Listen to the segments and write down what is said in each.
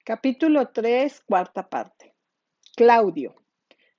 Capítulo 3, cuarta parte. Claudio.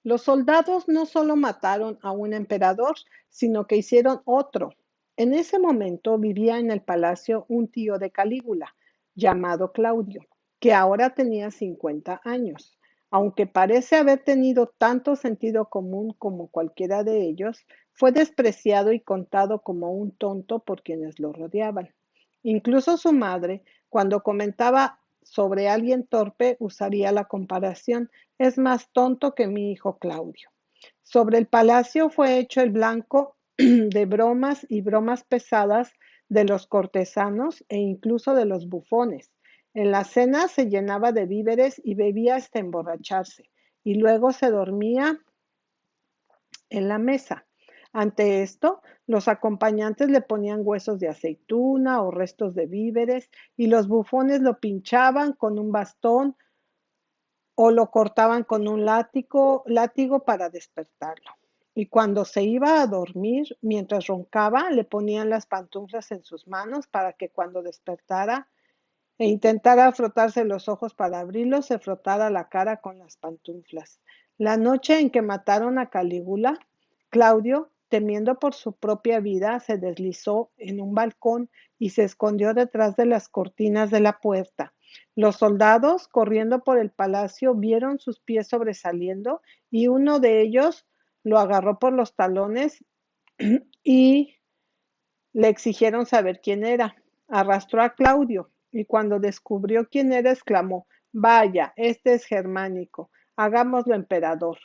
Los soldados no solo mataron a un emperador, sino que hicieron otro. En ese momento vivía en el palacio un tío de Calígula, llamado Claudio, que ahora tenía 50 años. Aunque parece haber tenido tanto sentido común como cualquiera de ellos, fue despreciado y contado como un tonto por quienes lo rodeaban. Incluso su madre, cuando comentaba sobre alguien torpe, usaría la comparación: es más tonto que mi hijo Claudio. Sobre el palacio fue hecho el blanco de bromas y bromas pesadas de los cortesanos e incluso de los bufones. En la cena se llenaba de víveres y bebía hasta emborracharse, y luego se dormía en la mesa. Ante esto, los acompañantes le ponían huesos de aceituna o restos de víveres, y los bufones lo pinchaban con un bastón o lo cortaban con un látigo para despertarlo. Y cuando se iba a dormir, mientras roncaba, le ponían las pantuflas en sus manos para que cuando despertara e intentara frotarse los ojos para abrirlos, se frotara la cara con las pantuflas. La noche en que mataron a Calígula, Claudio, temiendo por su propia vida, se deslizó en un balcón y se escondió detrás de las cortinas de la puerta. Los soldados, corriendo por el palacio, vieron sus pies sobresaliendo, y uno de ellos lo agarró por los talones y le exigieron saber quién era. Arrastró a Claudio, y cuando descubrió quién era, exclamó: «Vaya, este es Germánico, hagámoslo emperador».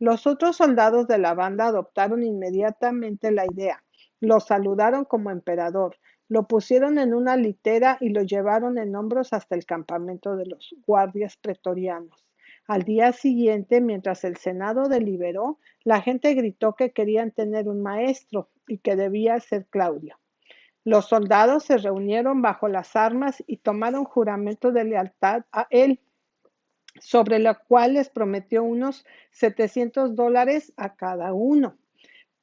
Los otros soldados de la banda adoptaron inmediatamente la idea. Lo saludaron como emperador, lo pusieron en una litera y lo llevaron en hombros hasta el campamento de los guardias pretorianos. Al día siguiente, mientras el Senado deliberó, la gente gritó que querían tener un maestro y que debía ser Claudio. Los soldados se reunieron bajo las armas y tomaron juramento de lealtad a él, sobre lo cual les prometió unos $700 a cada uno.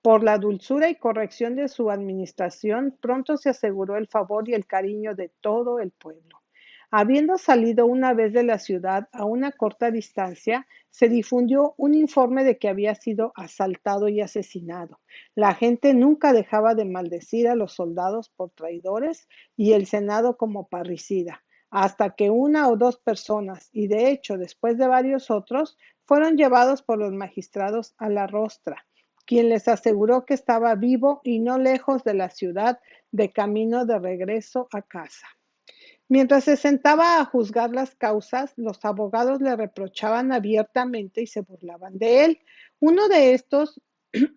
Por la dulzura y corrección de su administración, pronto se aseguró el favor y el cariño de todo el pueblo. Habiendo salido una vez de la ciudad a una corta distancia, se difundió un informe de que había sido asaltado y asesinado. La gente nunca dejaba de maldecir a los soldados por traidores y el Senado como parricida, hasta que una o dos personas, y de hecho después de varios otros, fueron llevados por los magistrados a la rostra, quien les aseguró que estaba vivo y no lejos de la ciudad, de camino de regreso a casa. Mientras se sentaba a juzgar las causas, los abogados le reprochaban abiertamente y se burlaban de él. Uno de estos,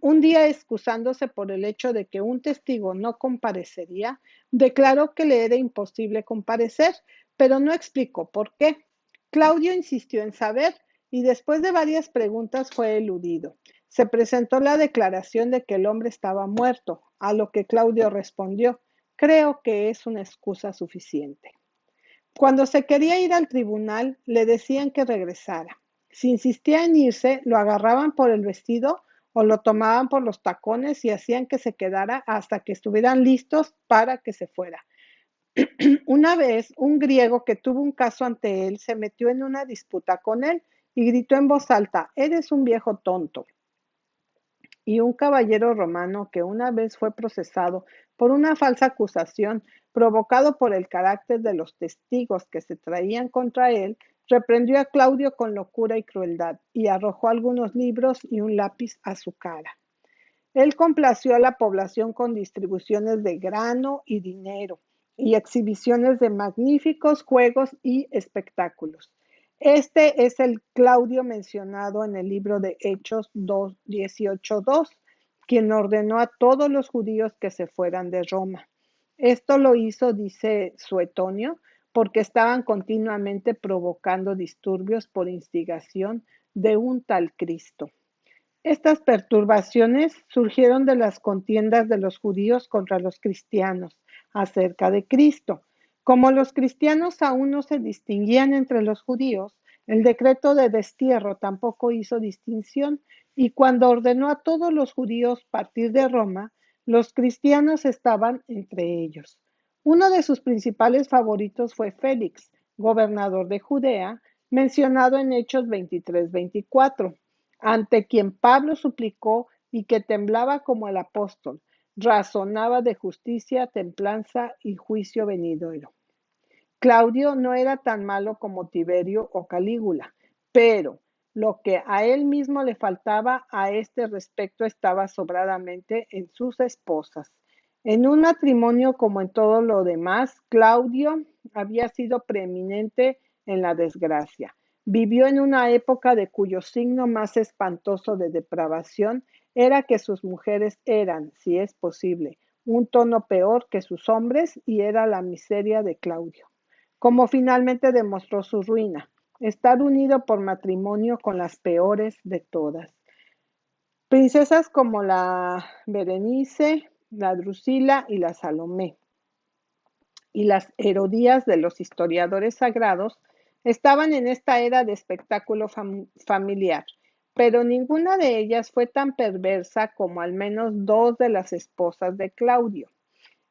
un día excusándose por el hecho de que un testigo no comparecería, declaró que le era imposible comparecer, pero no explicó por qué. Claudio insistió en saber, y después de varias preguntas fue eludido. Se presentó la declaración de que el hombre estaba muerto, a lo que Claudio respondió: «Creo que es una excusa suficiente». Cuando se quería ir al tribunal, le decían que regresara. Si insistía en irse, lo agarraban por el vestido o lo tomaban por los tacones y hacían que se quedara hasta que estuvieran listos para que se fuera. Una vez, un griego que tuvo un caso ante él se metió en una disputa con él y gritó en voz alta: «Eres un viejo tonto». Y un caballero romano que una vez fue procesado por una falsa acusación provocado por el carácter de los testigos que se traían contra él, reprendió a Claudio con locura y crueldad y arrojó algunos libros y un lápiz a su cara. Él complació a la población con distribuciones de grano y dinero y exhibiciones de magníficos juegos y espectáculos. Este es el Claudio mencionado en el libro de Hechos 18:2, quien ordenó a todos los judíos que se fueran de Roma. Esto lo hizo, dice Suetonio, porque estaban continuamente provocando disturbios por instigación de un tal Cristo. Estas perturbaciones surgieron de las contiendas de los judíos contra los cristianos acerca de Cristo. Como los cristianos aún no se distinguían entre los judíos, el decreto de destierro tampoco hizo distinción, y cuando ordenó a todos los judíos partir de Roma, los cristianos estaban entre ellos. Uno de sus principales favoritos fue Félix, gobernador de Judea, mencionado en Hechos 23-24, ante quien Pablo suplicó y que temblaba como el apóstol, razonaba de justicia, templanza y juicio venidero. Claudio no era tan malo como Tiberio o Calígula, pero lo que a él mismo le faltaba a este respecto estaba sobradamente en sus esposas. En un matrimonio como en todo lo demás, Claudio había sido preeminente en la desgracia. Vivió en una época de cuyo signo más espantoso de depravación era que sus mujeres eran, si es posible, un tono peor que sus hombres, y era la miseria de Claudio. Como finalmente demostró su ruina, estar unido por matrimonio con las peores de todas. Princesas como la Berenice, la Drusila y la Salomé, y las Herodías de los historiadores sagrados, estaban en esta era de espectáculo familiar, pero ninguna de ellas fue tan perversa como al menos dos de las esposas de Claudio.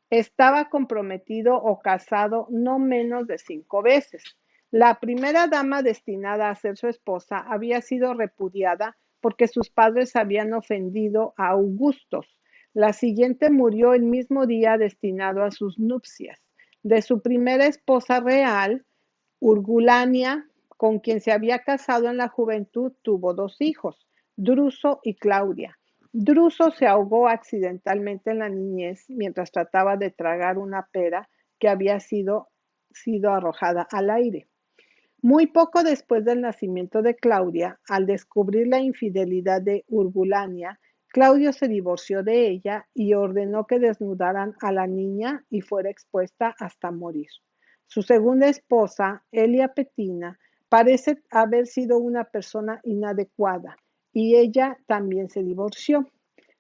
Estaba comprometido o casado no menos de 5 veces. La primera dama destinada a ser su esposa había sido repudiada porque sus padres habían ofendido a Augustos. La siguiente murió el mismo día destinado a sus nupcias. De su primera esposa real, Urgulania, con quien se había casado en la juventud, tuvo 2 hijos, Druso y Claudia. Druso se ahogó accidentalmente en la niñez mientras trataba de tragar una pera que había sido arrojada al aire. Muy poco después del nacimiento de Claudia, al descubrir la infidelidad de Urgulania, Claudio se divorció de ella y ordenó que desnudaran a la niña y fuera expuesta hasta morir. Su segunda esposa, Elia Petina, parece haber sido una persona inadecuada y ella también se divorció.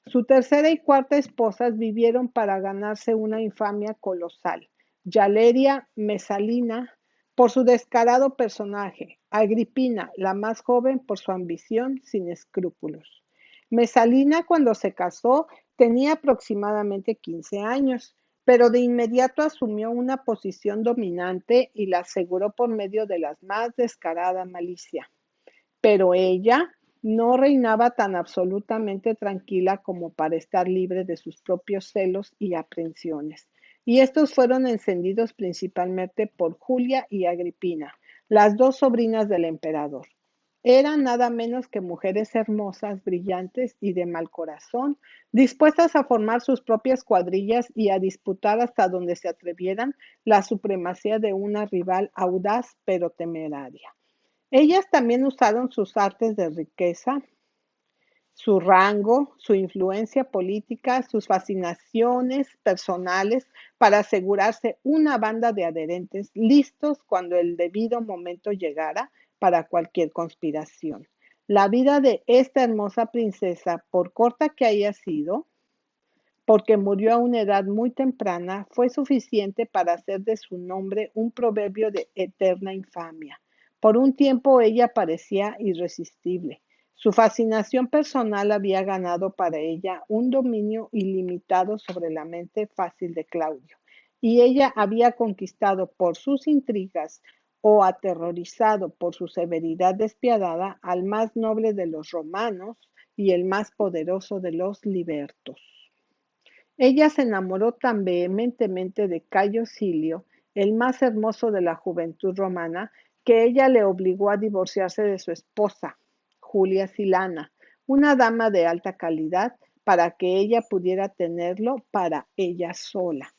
Su tercera y cuarta esposas vivieron para ganarse una infamia colosal. Yaleria Mesalina, por su descarado personaje; Agripina, la más joven, por su ambición sin escrúpulos. Mesalina, cuando se casó, tenía aproximadamente 15 años, pero de inmediato asumió una posición dominante y la aseguró por medio de la más descarada malicia. Pero ella no reinaba tan absolutamente tranquila como para estar libre de sus propios celos y aprensiones, y estos fueron encendidos principalmente por Julia y Agripina, las dos sobrinas del emperador. Eran nada menos que mujeres hermosas, brillantes y de mal corazón, dispuestas a formar sus propias cuadrillas y a disputar hasta donde se atrevieran la supremacía de una rival audaz pero temeraria. Ellas también usaron sus artes de riqueza, su rango, su influencia política, sus fascinaciones personales para asegurarse una banda de adherentes listos cuando el debido momento llegara para cualquier conspiración. La vida de esta hermosa princesa, por corta que haya sido, porque murió a una edad muy temprana, fue suficiente para hacer de su nombre un proverbio de eterna infamia. Por un tiempo ella parecía irresistible. Su fascinación personal había ganado para ella un dominio ilimitado sobre la mente fácil de Claudio, y ella había conquistado por sus intrigas o aterrorizado por su severidad despiadada al más noble de los romanos y el más poderoso de los libertos. Ella se enamoró tan vehementemente de Cayo Silio, el más hermoso de la juventud romana, que ella le obligó a divorciarse de su esposa, Julia Silana, una dama de alta calidad, para que ella pudiera tenerlo para ella sola.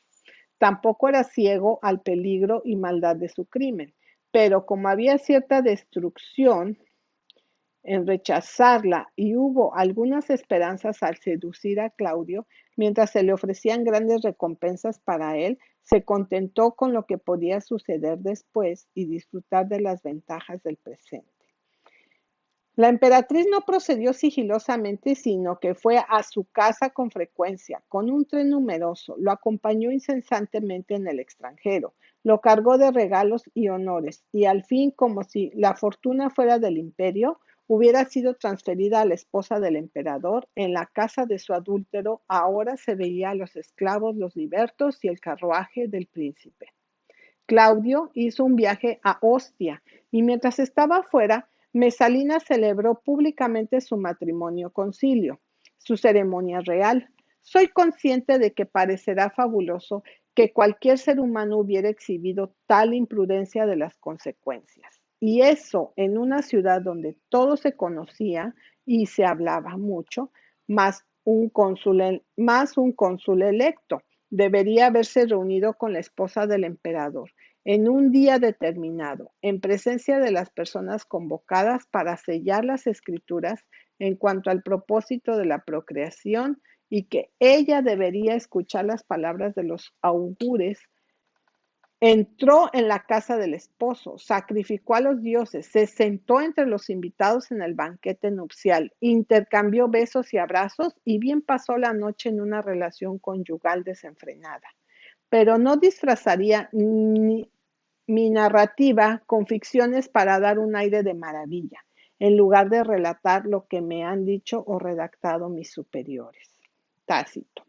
Tampoco era ciego al peligro y maldad de su crimen, pero como había cierta destrucción en rechazarla y hubo algunas esperanzas al seducir a Claudio, mientras se le ofrecían grandes recompensas para él, se contentó con lo que podía suceder después y disfrutar de las ventajas del presente. La emperatriz no procedió sigilosamente, sino que fue a su casa con frecuencia, con un tren numeroso, lo acompañó incesantemente en el extranjero, lo cargó de regalos y honores, y al fin, como si la fortuna fuera del imperio, hubiera sido transferida a la esposa del emperador, en la casa de su adúltero ahora se veía a los esclavos, los libertos y el carruaje del príncipe. Claudio hizo un viaje a Ostia y mientras estaba afuera, Mesalina celebró públicamente su matrimonio concilio, su ceremonia real. Soy consciente de que parecerá fabuloso que cualquier ser humano hubiera exhibido tal imprudencia de las consecuencias. Y eso en una ciudad donde todo se conocía y se hablaba mucho, más un cónsul electo. Debería haberse reunido con la esposa del emperador en un día determinado, en presencia de las personas convocadas para sellar las escrituras en cuanto al propósito de la procreación y que ella debería escuchar las palabras de los augures. Entró en la casa del esposo, sacrificó a los dioses, se sentó entre los invitados en el banquete nupcial, intercambió besos y abrazos y bien pasó la noche en una relación conyugal desenfrenada. Pero no disfrazaría mi narrativa con ficciones para dar un aire de maravilla, en lugar de relatar lo que me han dicho o redactado mis superiores. Tácito.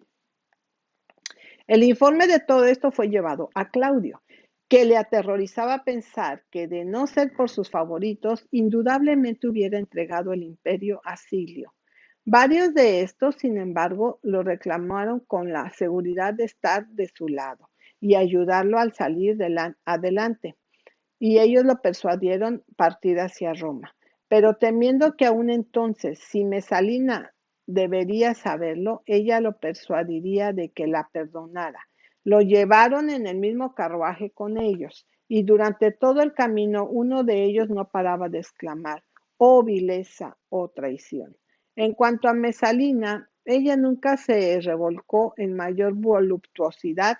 El informe de todo esto fue llevado a Claudio, que le aterrorizaba pensar que, de no ser por sus favoritos, indudablemente hubiera entregado el imperio a Silio. Varios de estos, sin embargo, lo reclamaron con la seguridad de estar de su lado y ayudarlo al salir adelante, y ellos lo persuadieron partir hacia Roma. Pero temiendo que aún entonces, si Mesalina debería saberlo, ella lo persuadiría de que la perdonara. Lo llevaron en el mismo carruaje con ellos, y durante todo el camino uno de ellos no paraba de exclamar: «Oh vileza, oh traición». En cuanto a Mesalina, ella nunca se revolcó en mayor voluptuosidad.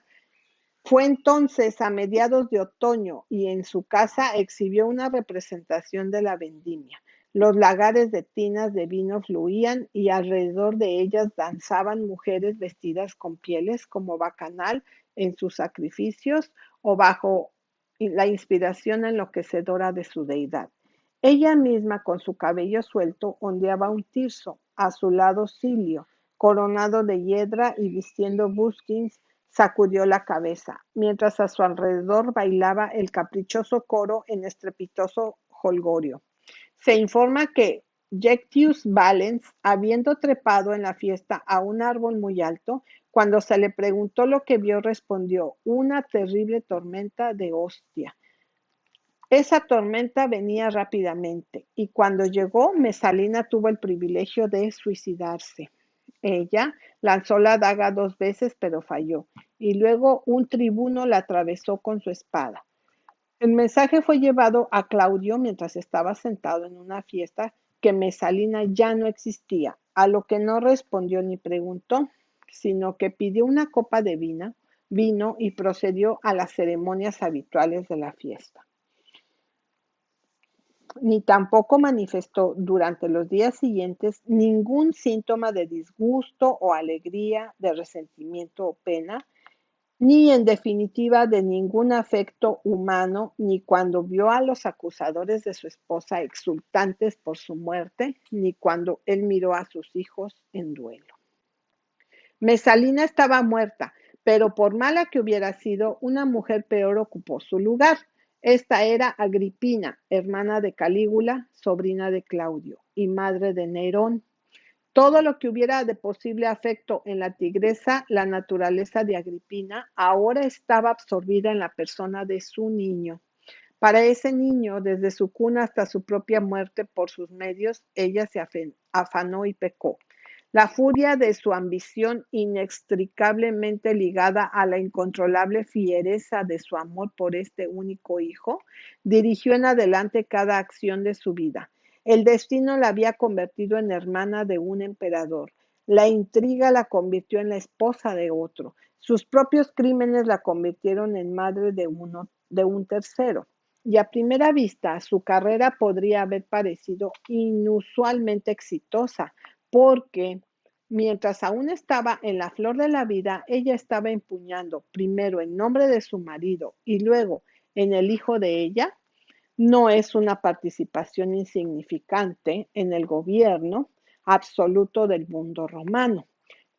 Fue entonces a mediados de otoño y en su casa exhibió una representación de la vendimia. Los lagares de tinas de vino fluían y alrededor de ellas danzaban mujeres vestidas con pieles como bacanal en sus sacrificios o bajo la inspiración enloquecedora de su deidad. Ella misma, con su cabello suelto, ondeaba un tirso. A su lado Silio, coronado de hiedra y vistiendo buskins, sacudió la cabeza, mientras a su alrededor bailaba el caprichoso coro en estrepitoso jolgorio. Se informa que Jectius Valens, habiendo trepado en la fiesta a un árbol muy alto, cuando se le preguntó lo que vio, respondió: una terrible tormenta de Ostia. Esa tormenta venía rápidamente, y cuando llegó, Mesalina tuvo el privilegio de suicidarse. Ella lanzó la daga 2 veces, pero falló, y luego un tribuno la atravesó con su espada. El mensaje fue llevado a Claudio mientras estaba sentado en una fiesta que Mesalina ya no existía, a lo que no respondió ni preguntó, sino que pidió una copa de vino y procedió a las ceremonias habituales de la fiesta. Ni tampoco manifestó durante los días siguientes ningún síntoma de disgusto o alegría, de resentimiento o pena, ni en definitiva de ningún afecto humano, ni cuando vio a los acusadores de su esposa exultantes por su muerte, ni cuando él miró a sus hijos en duelo. Mesalina estaba muerta, pero por mala que hubiera sido, una mujer peor ocupó su lugar. Esta era Agripina, hermana de Calígula, sobrina de Claudio y madre de Nerón. Todo lo que hubiera de posible afecto en la tigresa, la naturaleza de Agripina, ahora estaba absorbida en la persona de su niño. Para ese niño, desde su cuna hasta su propia muerte por sus medios, ella se afanó y pecó. La furia de su ambición, inextricablemente ligada a la incontrolable fiereza de su amor por este único hijo, dirigió en adelante cada acción de su vida. El destino la había convertido en hermana de un emperador. La intriga la convirtió en la esposa de otro. Sus propios crímenes la convirtieron en madre de un tercero. Y a primera vista, su carrera podría haber parecido inusualmente exitosa, porque mientras aún estaba en la flor de la vida, ella estaba empuñando primero en nombre de su marido y luego en el hijo de ella. No es una participación insignificante en el gobierno absoluto del mundo romano,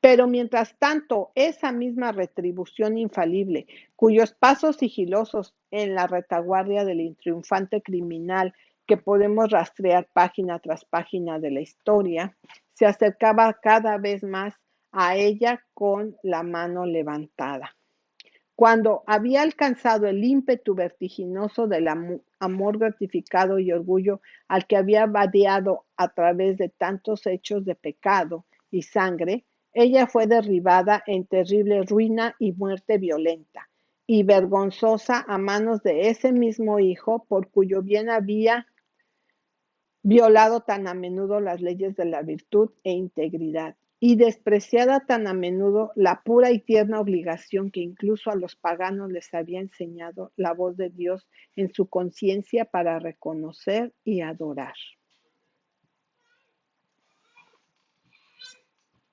Pero mientras tanto, esa misma retribución infalible, cuyos pasos sigilosos en la retaguardia del triunfante criminal que podemos rastrear página tras página de la historia, se acercaba cada vez más a ella con la mano levantada. Cuando había alcanzado el ímpetu vertiginoso del amor gratificado y orgullo al que había vadeado a través de tantos hechos de pecado y sangre, ella fue derribada en terrible ruina y muerte violenta y vergonzosa a manos de ese mismo hijo por cuyo bien había violado tan a menudo las leyes de la virtud e integridad, y despreciada tan a menudo la pura y tierna obligación que incluso a los paganos les había enseñado la voz de Dios en su conciencia para reconocer y adorar.